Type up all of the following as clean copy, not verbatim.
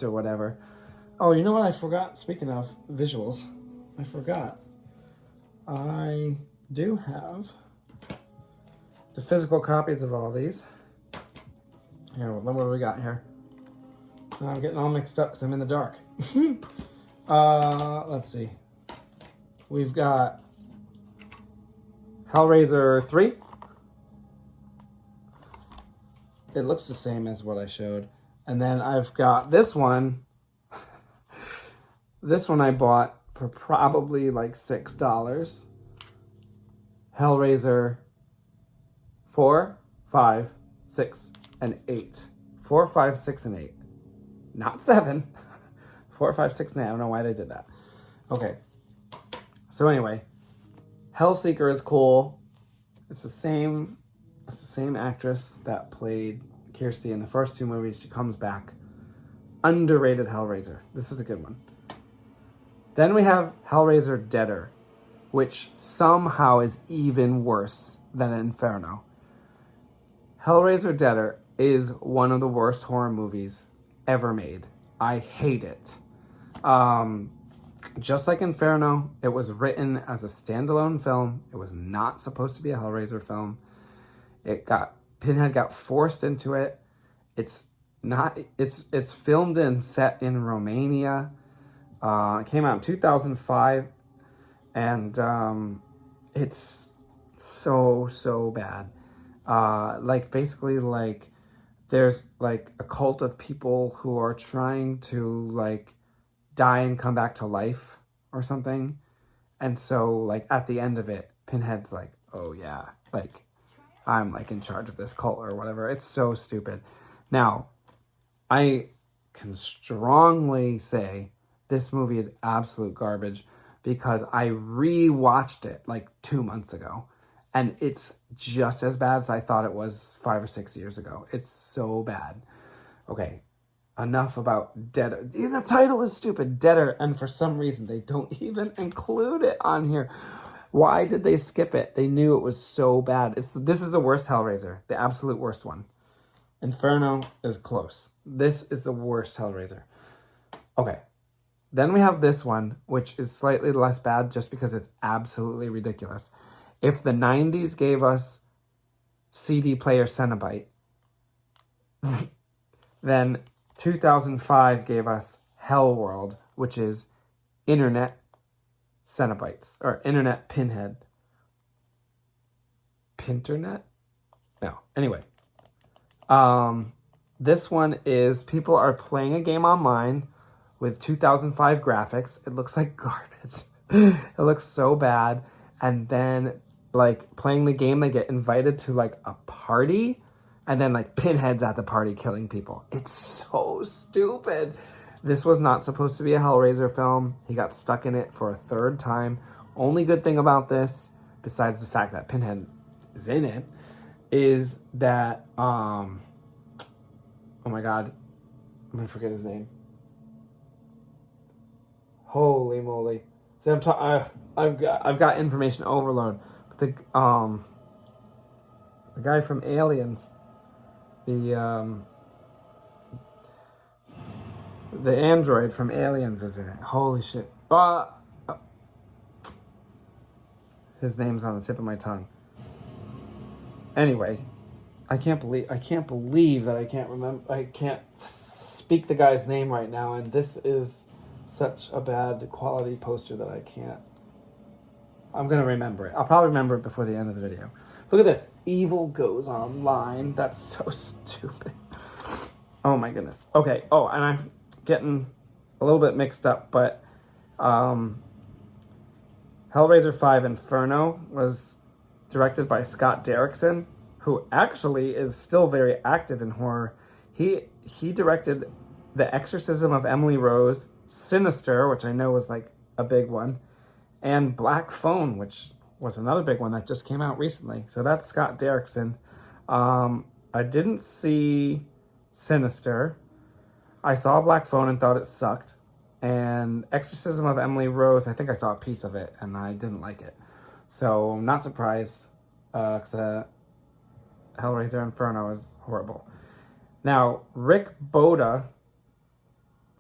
or whatever. Oh, you know what I forgot? Speaking of visuals, I forgot. I do have the physical copies of all these. Here, what do we got here? I'm getting all mixed up because I'm in the dark. Let's see. We've got Hellraiser 3. It looks the same as what I showed. And then I've got this one. This one I bought for probably like $6. Hellraiser 4, 5, 6, and 8. 4, 5, 6, and 8. Not 7. 4, 5, 6, and 8. I don't know why they did that. Okay. So anyway, Hellseeker is cool. It's the same actress that played Kirsty in the first 2 movies. She comes back. Underrated Hellraiser. This is a good one. Then we have Hellraiser Deader, which somehow is even worse than Inferno. Hellraiser Deader is one of the worst horror movies ever made. I hate it. Just like Inferno, it was written as a standalone film. It was not supposed to be a Hellraiser film. Pinhead got forced into it. It's filmed and set in Romania. It came out in 2005, and it's so bad. Basically, there's like a cult of people who are trying to like die and come back to life or something. And so like at the end of it, Pinhead's like, oh yeah, like I'm like in charge of this cult or whatever. It's so stupid. Now, I can strongly say this movie is absolute garbage because I re-watched it like 2 months ago. And it's just as bad as I thought it was 5 or 6 years ago. It's so bad. Okay, enough about Deader. Even the title is stupid, Deader, and for some reason they don't even include it on here. Why did they skip it? They knew it was so bad. This is the worst Hellraiser, the absolute worst one. Inferno is close. This is the worst Hellraiser. Okay, then we have this one, which is slightly less bad just because it's absolutely ridiculous. If the 90s gave us CD player Cenobite, then 2005 gave us Hellworld, which is internet Cenobites, or internet Pinhead. Pinternet? No. Anyway. This one is people are playing a game online with 2005 graphics. It looks like garbage. It looks so bad. And then like playing the game, they get invited to like a party, and then like Pinhead's at the party killing people. It's so stupid. This was not supposed to be a Hellraiser film. He got stuck in it for a 3rd time. Only good thing about this, besides the fact that Pinhead is in it, is that oh my god, I'm gonna forget his name. Holy moly! See, I've got information overload. But the guy from Aliens, the android from Aliens is in it. Holy shit! His name's on the tip of my tongue. Anyway, I can't believe that I can't speak the guy's name right now, and this is such a bad quality poster that I can't. I'm gonna remember it. I'll probably remember it before the end of the video. Look at this. Evil Goes Online. That's so stupid. Oh my goodness. Okay. Oh, and I'm getting a little bit mixed up, but Hellraiser 5 Inferno was directed by Scott Derrickson, who actually is still very active in horror. He directed The Exorcism of Emily Rose, Sinister, which I know was like a big one, and Black Phone, which was another big one that just came out recently. So that's Scott Derrickson. I didn't see Sinister. I saw Black Phone and thought it sucked. And Exorcism of Emily Rose, I think I saw a piece of it and I didn't like it. So I'm not surprised, because Hellraiser Inferno is horrible. Now, Rick Boda,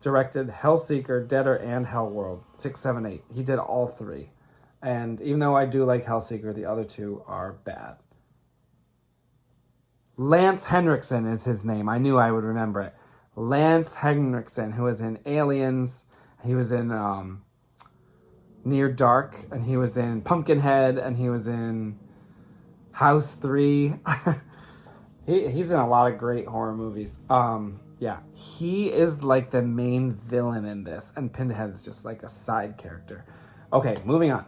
directed Hellseeker, Deader, and Hellworld. 6, 7, 8. He did all three. And even though I do like Hellseeker, the other two are bad. Lance Henriksen is his name. I knew I would remember it. Lance Henriksen, who was in Aliens. He was in Near Dark, and he was in Pumpkinhead, and he was in House 3. He's in a lot of great horror movies. Yeah, he is like the main villain in this, and Pinhead is just like a side character. Okay, moving on.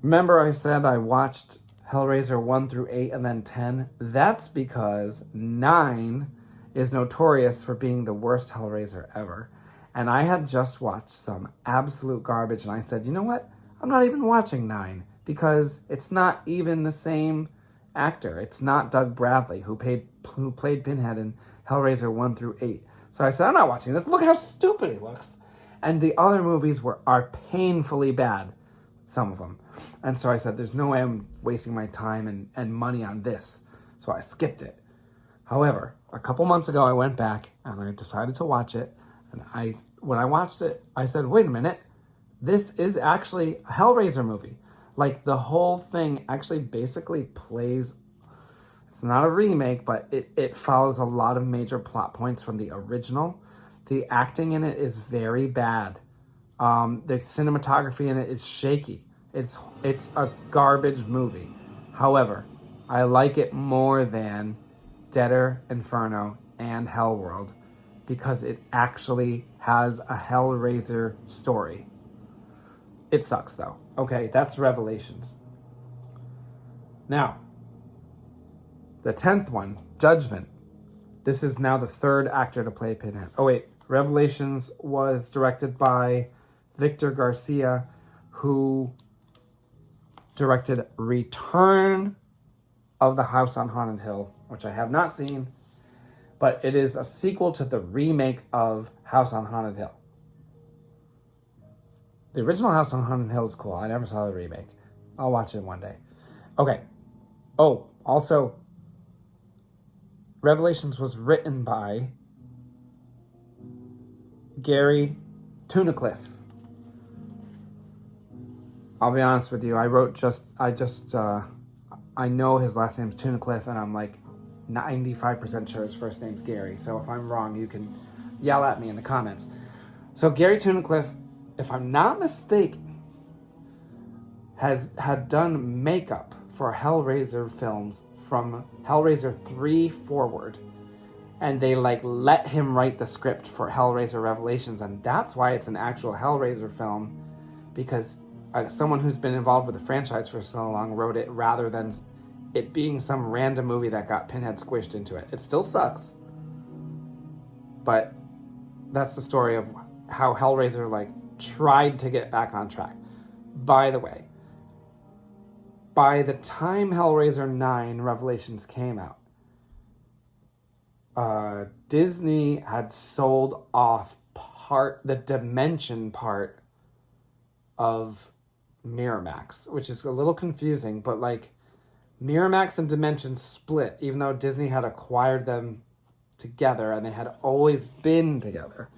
Remember I said I watched Hellraiser 1 through 8 and then 10? That's because 9 is notorious for being the worst Hellraiser ever. And I had just watched some absolute garbage, and I said, you know what? I'm not even watching 9 because it's not even the same actor. It's not Doug Bradley, who played Pinhead in Hellraiser 1 through 8. So I said, I'm not watching this. Look how stupid he looks. And the other movies are painfully bad, some of them. And so I said, there's no way I'm wasting my time and money on this. So I skipped it. However, a couple months ago, I went back and I decided to watch it. And when I watched it, I said, wait a minute. This is actually a Hellraiser movie. Like, the whole thing actually basically plays... It's not a remake, but it follows a lot of major plot points from the original. The acting in it is very bad. The cinematography in it is shaky. It's a garbage movie. However, I like it more than Deader, Inferno, and Hellworld because it actually has a Hellraiser story. It sucks, though. Okay, that's Revelations. Now, the 10th one, Judgement. This is now the third actor to play Pinhead. Oh, wait. Revelations was directed by Victor Garcia, who directed Return of the House on Haunted Hill, which I have not seen, but it is a sequel to the remake of House on Haunted Hill. The original House on Haunted Hill is cool. I never saw the remake. I'll watch it one day. Okay. Oh, also, Revelations was written by Gary Tunnicliffe. I'll be honest with you. I know his last name's Tunnicliffe, and I'm like 95% sure his first name's Gary. So if I'm wrong, you can yell at me in the comments. So Gary Tunnicliffe, if I'm not mistaken, had done makeup for Hellraiser films from Hellraiser 3 forward. And they let him write the script for Hellraiser Revelations. And that's why it's an actual Hellraiser film, because someone who's been involved with the franchise for so long wrote it rather than it being some random movie that got Pinhead squished into it. It still sucks, but that's the story of how Hellraiser tried to get back on track. By the way, by the time Hellraiser 9 Revelations came out, Disney had sold off the Dimension part of Miramax, which is a little confusing, but Miramax and Dimension split, even though Disney had acquired them together and they had always been together.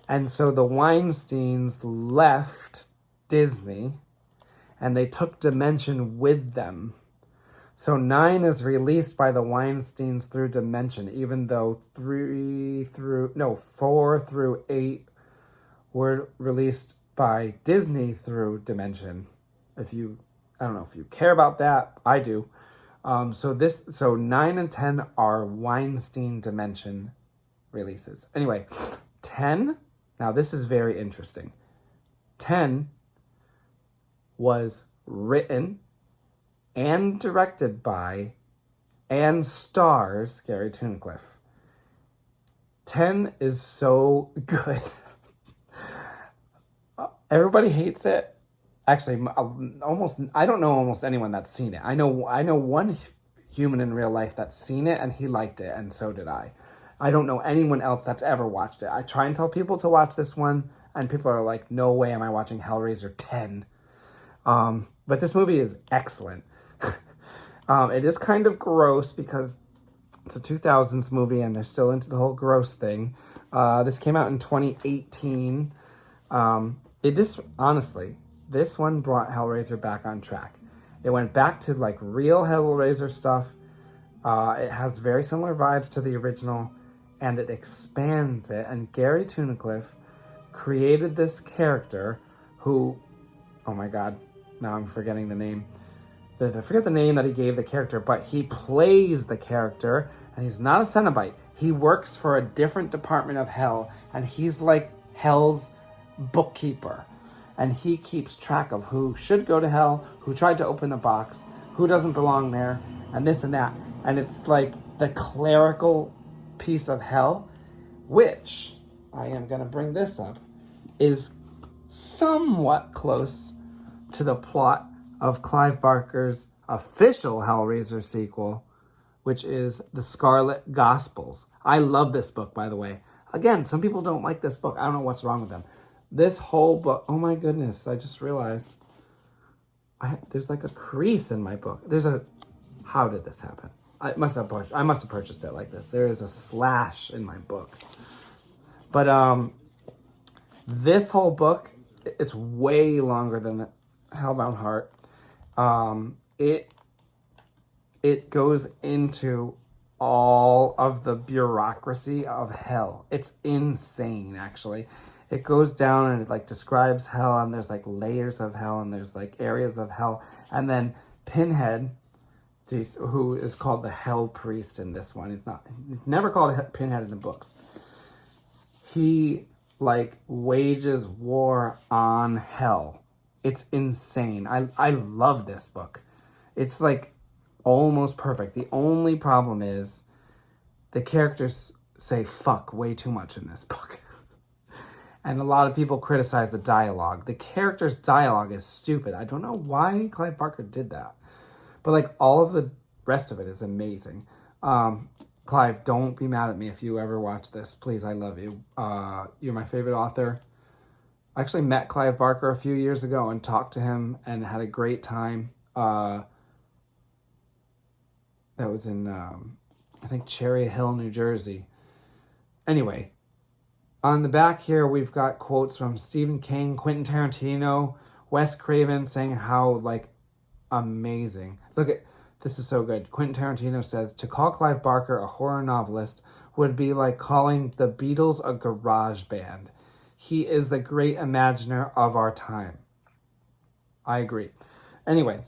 And so the Weinsteins left Disney and they took Dimension with them. So 9 is released by the Weinsteins through Dimension, even though 4 through 8 were released by Disney through Dimension. I don't know if you care about that. I do. So 9 and 10 are Weinstein Dimension releases. Anyway, 10. Now this is very interesting. 10 was written and directed by and stars Gary Tunnicliffe. 10 is so good. Everybody hates it. Actually, I don't know almost anyone that's seen it. I know one human in real life that's seen it, and he liked it, and so did I. I don't know anyone else that's ever watched it. I try and tell people to watch this one, and people are like, no way am I watching Hellraiser 10. But this movie is excellent. It is kind of gross because it's a 2000s movie, and they're still into the whole gross thing. This came out in 2018. This one brought Hellraiser back on track. It went back to like real Hellraiser stuff. It has very similar vibes to the original, and it expands it. And Gary Tunnicliffe created this character who, oh my god, now I'm forgetting the name. I forget the name that he gave the character, but he plays the character, and he's not a cenobite. He works for a different department of Hell, and he's like Hell's bookkeeper. And he keeps track of who should go to Hell, who tried to open the box, who doesn't belong there, and this and that. And it's like the clerical piece of Hell, which, I am going to bring this up, is somewhat close to the plot of Clive Barker's official Hellraiser sequel, which is The Scarlet Gospels. I love this book, by the way. Again, some people don't like this book. I don't know what's wrong with them. This whole book, oh my goodness, I just realized there's like a crease in my book. How did this happen? I must have purchased it like this. There is a slash in my book. But this whole book, it's way longer than Hellbound Heart. It goes into all of the bureaucracy of Hell. It's insane, actually. It goes down and it like describes Hell, and there's like layers of Hell, and there's like areas of Hell. And then Pinhead, who is called the Hell Priest in this one. He's never called Pinhead in the books. He like wages war on Hell. It's insane. I love this book. It's like almost perfect. The only problem is the characters say fuck way too much in this book. And a lot of people criticize the dialogue. The character's dialogue is stupid. I don't know why Clive Barker did that. But like all of the rest of it is amazing. Clive, don't be mad at me if you ever watch this. Please, I love you. You're my favorite author. I actually met Clive Barker a few years ago and talked to him and had a great time. That was in, I think, Cherry Hill, New Jersey. Anyway, on the back here, we've got quotes from Stephen King, Quentin Tarantino, Wes Craven saying how, like, amazing. Look at, this is so good. Quentin Tarantino says, to call Clive Barker a horror novelist would be like calling the Beatles a garage band. He is the great imaginer of our time. I agree. Anyway,